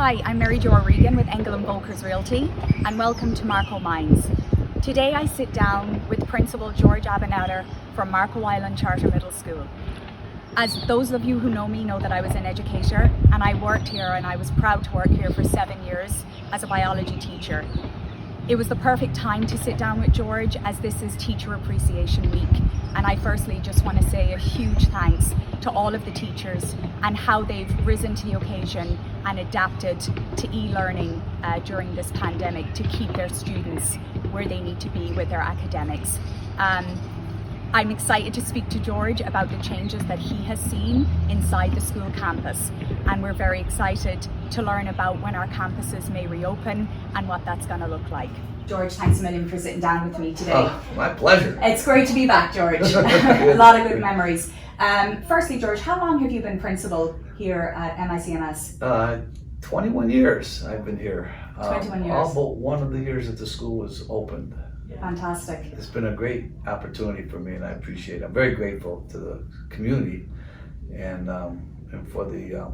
Hi, I'm Mary Jo Regan with Engel and Volkers Realty, and welcome to Marco Minds. Today I sit down with Principal George Abernether from Marco Island Charter Middle School. As those of you who know me know that I was an educator, and I worked here, and I was proud to work here for 7 years as a biology teacher. It was the perfect time to sit down with George, as this is Teacher Appreciation Week, and I firstly just want to say a huge thanks to all of the teachers and how they've risen to the occasion and adapted to e-learning during this pandemic to keep their students where they need to be with their academics. I'm excited to speak to George about the changes that he has seen inside the school campus, and we're very excited to learn about when our campuses may reopen and what that's going to look like. George, thanks a million for sitting down with me today. Oh, my pleasure. It's great to be back, George. A lot of good memories. Firstly, George, how long have you been principal here at MICMS? 21 years I've been here. 21 years. All but one of the years that the school was opened. Fantastic. It's been a great opportunity for me, and I appreciate it. I'm very grateful to the community and for the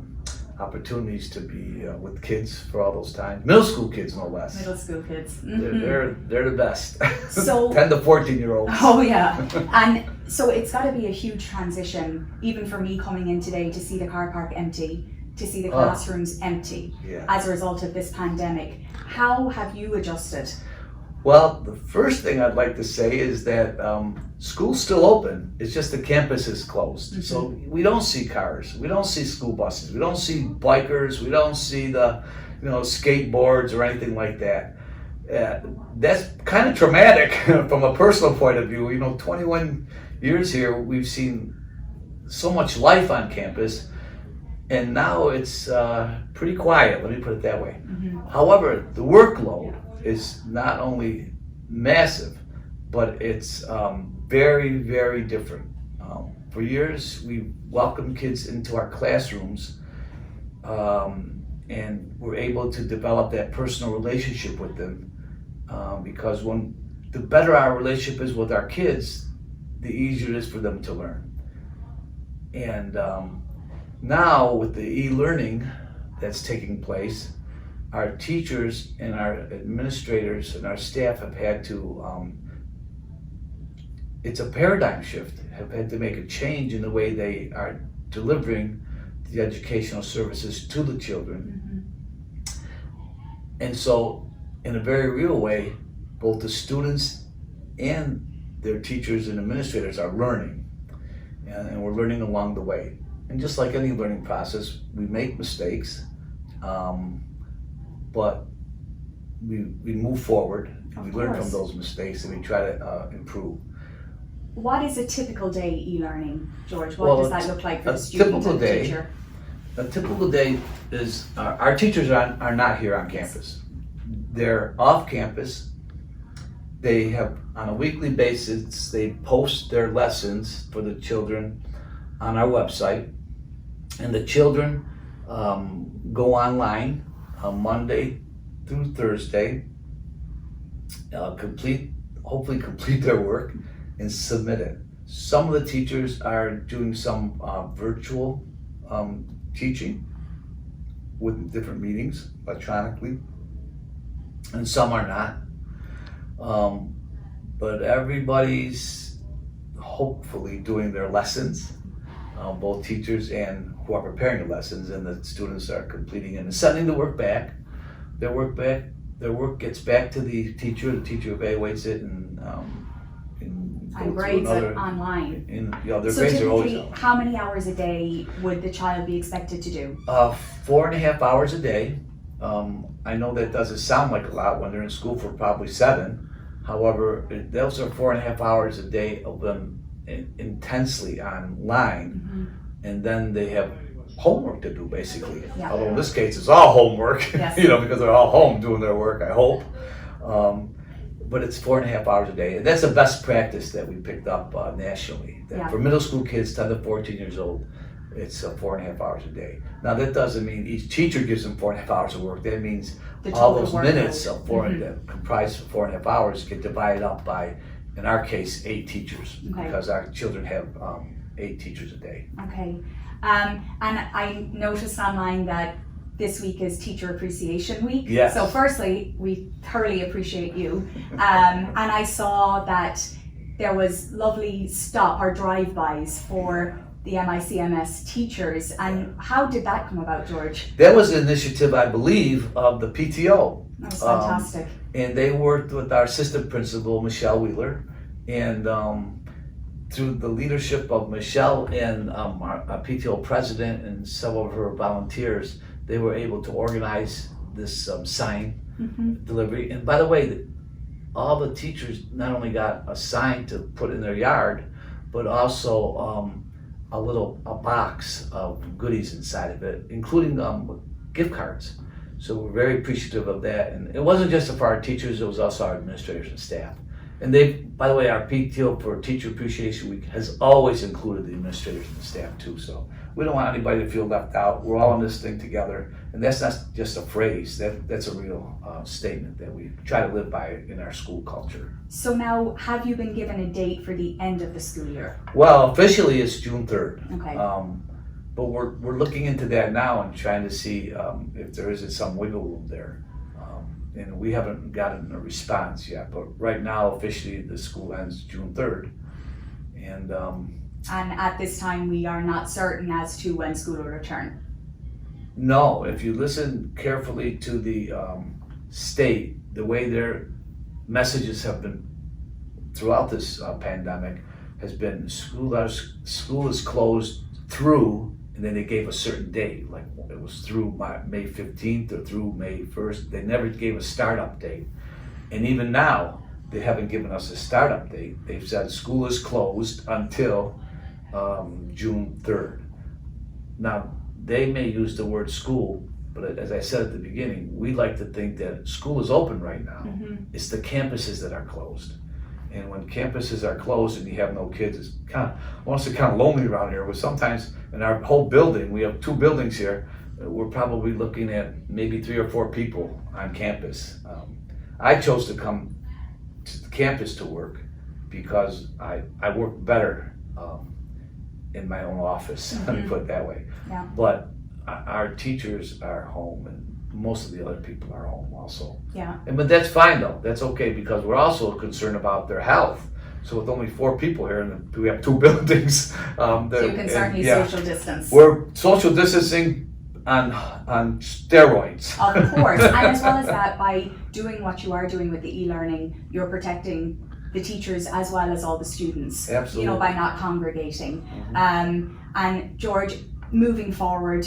opportunities to be with kids for all those times. Middle school kids, no less. Middle school kids. Mm-hmm. They're the best. So 10 to 14-year-olds. Oh yeah, and so it's got to be a huge transition, even for me coming in today to see the car park empty, to see the classrooms empty as a result of this pandemic. How have you adjusted? Well, the first thing I'd like to say is that school's still open. It's just the campus is closed. Mm-hmm. So we don't see cars. We don't see school buses. We don't see bikers. We don't see the, skateboards or anything like that. That's kind of traumatic from a personal point of view. 21 years here, we've seen so much life on campus, and now it's pretty quiet. Let me put it that way. Mm-hmm. However, the workload is not only massive, but it's very, very different. For years, we welcomed kids into our classrooms, and we're able to develop that personal relationship with them, because the better our relationship is with our kids, the easier it is for them to learn. And now with the e-learning that's taking place, our teachers and our administrators and our staff have had to, it's a paradigm shift, have had to make a change in the way they are delivering the educational services to the children. Mm-hmm. And so, in a very real way, both the students and their teachers and administrators are learning, and we're learning along the way. And just like any learning process, we make mistakes, but we move forward, and we learn from those mistakes, and we try to improve. What is a typical day e-learning, George? What does that look like for the student and the teacher? A typical day is, our teachers are not here on campus. They're off campus. They have, on a weekly basis, they post their lessons for the children on our website, and the children go online Monday through Thursday, hopefully complete their work and submit it. Some of the teachers are doing some virtual teaching with different meetings electronically, and some are not. But everybody's hopefully doing their lessons, both teachers and who are preparing the lessons, and the students are completing it and sending the work back. Their work gets back to the teacher evaluates it and grades it online. Their grades are always on. How many hours a day would the child be expected to do? 4.5 hours a day. I know that doesn't sound like a lot when they're in school for probably 7. However, those are 4.5 hours a day of them intensely online. Mm-hmm. And then they have homework to do, basically. Yeah. Although in this case it's all homework, yes. Because they're all home doing their work, I hope. But it's 4.5 hours a day. And that's a best practice that we picked up nationally. That for middle school kids 10 to 14 years old, it's 4.5 hours a day. Now that doesn't mean each teacher gives them 4.5 hours of work. That means all those minutes of that comprise 4.5 hours get divided up by, in our case, 8 teachers, because our children have 8 teachers a day. Okay. And I noticed online that this week is Teacher Appreciation Week. Yes. So firstly, we thoroughly appreciate you. And I saw that there was lovely stop or drive-bys for the MICMS teachers. And how did that come about, George? That was an initiative, I believe, of the PTO. That was fantastic. And they worked with our assistant principal, Michelle Wheeler, and through the leadership of Michelle and our PTO president and several of her volunteers, they were able to organize this sign delivery. And by the way, all the teachers not only got a sign to put in their yard, but also a box of goodies inside of it, including gift cards. So we're very appreciative of that. And it wasn't just for our teachers, it was also our administrators and staff. And by the way, our PTO for Teacher Appreciation Week has always included the administrators and the staff too. So we don't want anybody to feel left out. We're all in this thing together. And that's not just a phrase, that's a real statement that we try to live by in our school culture. So now, have you been given a date for the end of the school year? Well, officially it's June 3rd. Okay. But we're looking into that now and trying to see if there isn't some wiggle room there. And we haven't gotten a response yet, but right now officially the school ends June 3rd. And at this time we are not certain as to when school will return. no, if you listen carefully to the state, the way their messages have been throughout this pandemic has been school is closed through, and then they gave a certain date, like it was through May 15th or through May 1st. They never gave a startup date. And even now, they haven't given us a startup date. They've said school is closed until June 3rd. Now, they may use the word school, but as I said at the beginning, we like to think that school is open right now. It's the campuses that are closed. And when campuses are closed and you have no kids, it's kind of lonely around here. But sometimes in our whole building, we have 2 buildings here, we're probably looking at maybe 3 or 4 people on campus. I chose to come to the campus to work because I work better in my own office, let me put it that way. Yeah. But our teachers are home and most of the other people are home also. Yeah. But that's fine though, that's okay, because we're also concerned about their health. So with only 4 people here and we have 2 buildings. So you can certainly social distance. We're social distancing on steroids. Of course, and as well as that, by doing what you are doing with the e-learning, you're protecting the teachers as well as all the students. Absolutely. You know, by not congregating. And George, moving forward,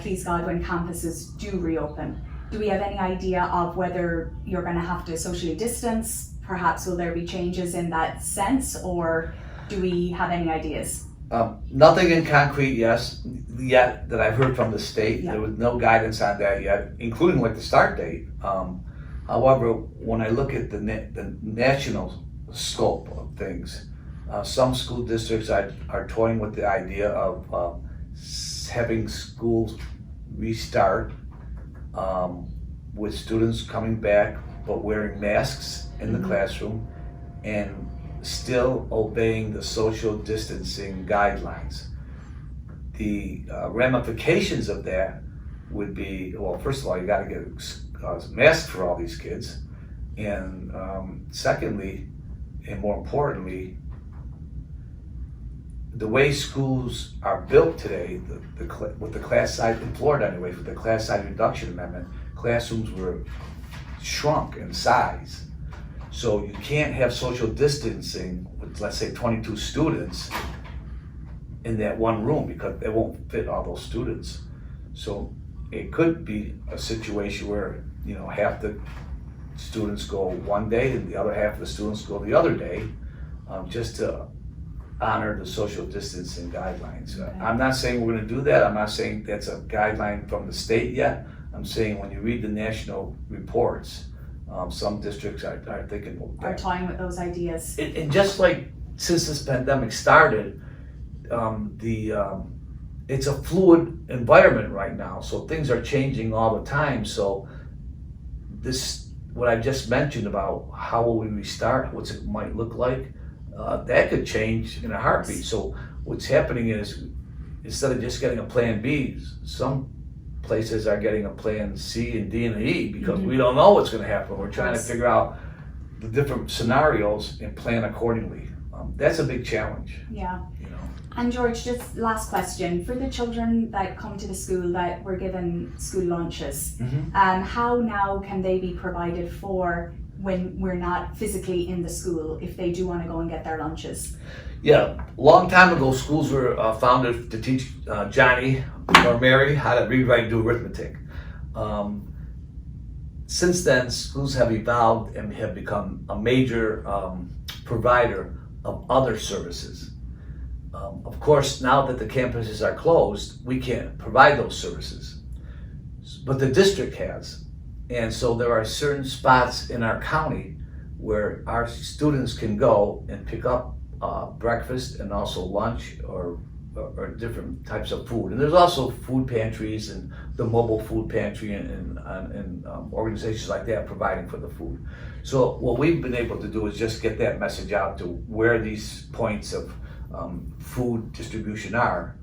please God, when campuses do reopen, do we have any idea of whether you're going to have to socially distance? Perhaps will there be changes in that sense, or do we have any ideas? Nothing in concrete yet that I've heard from the state. Yeah. There was no guidance on that yet, including like the start date. However, when I look at the national scope of things, some school districts are toying with the idea of having schools restart with students coming back but wearing masks in the classroom and still obeying the social distancing guidelines. The ramifications of that would be, well, first of all, you got to get masks for all these kids, and secondly, and more importantly, the way schools are built today, with the class size in Florida anyway, with the class size reduction amendment, classrooms were shrunk in size. So you can't have social distancing with, let's say, 22 students in that one room because it won't fit all those students. So it could be a situation where, you know, half the students go one day and the other half of the students go the other day, just to honor the social distancing guidelines. I'm not saying we're going to do that. I'm not saying that's a guideline from the state yet. I'm saying when you read the national reports, some districts are thinking Are toying with those ideas. And just like since this pandemic started, it's a fluid environment right now. So things are changing all the time. So what I just mentioned about how will we restart, what it might look like, that could change in a heartbeat. So what's happening is, instead of just getting a plan B, some places are getting a plan C and D and E because we don't know what's going to happen. We're trying to figure out the different scenarios and plan accordingly. That's a big challenge. Yeah. You know. And George, just last question. For the children that come to the school that were given school lunches, how now can they be provided for when we're not physically in the school if they do want to go and get their lunches? Yeah, a long time ago, schools were founded to teach Johnny or Mary how to read, write, and do arithmetic. Since then, schools have evolved and have become a major provider of other services. Of course, now that the campuses are closed, we can't provide those services, but the district has. And so there are certain spots in our county where our students can go and pick up breakfast and also lunch or different types of food. And there's also food pantries and the mobile food pantry and organizations like that providing for the food. So what we've been able to do is just get that message out to where these points of food distribution are,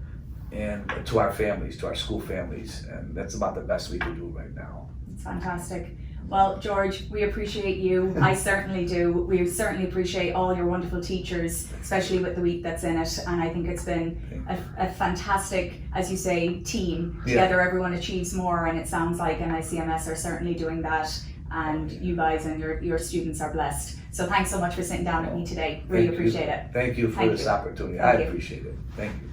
and to our families, to our school families. And that's about the best we can do right now. It's fantastic. Well, George, we appreciate you. I certainly do. We certainly appreciate all your wonderful teachers, especially with the week that's in it. And I think it's been a fantastic, as you say, team. Together everyone achieves more, and it sounds like NICMS are certainly doing that. And you guys and your students are blessed. So thanks so much for sitting down with me today. Really appreciate it. Thank you for this opportunity. I appreciate it. Thank you.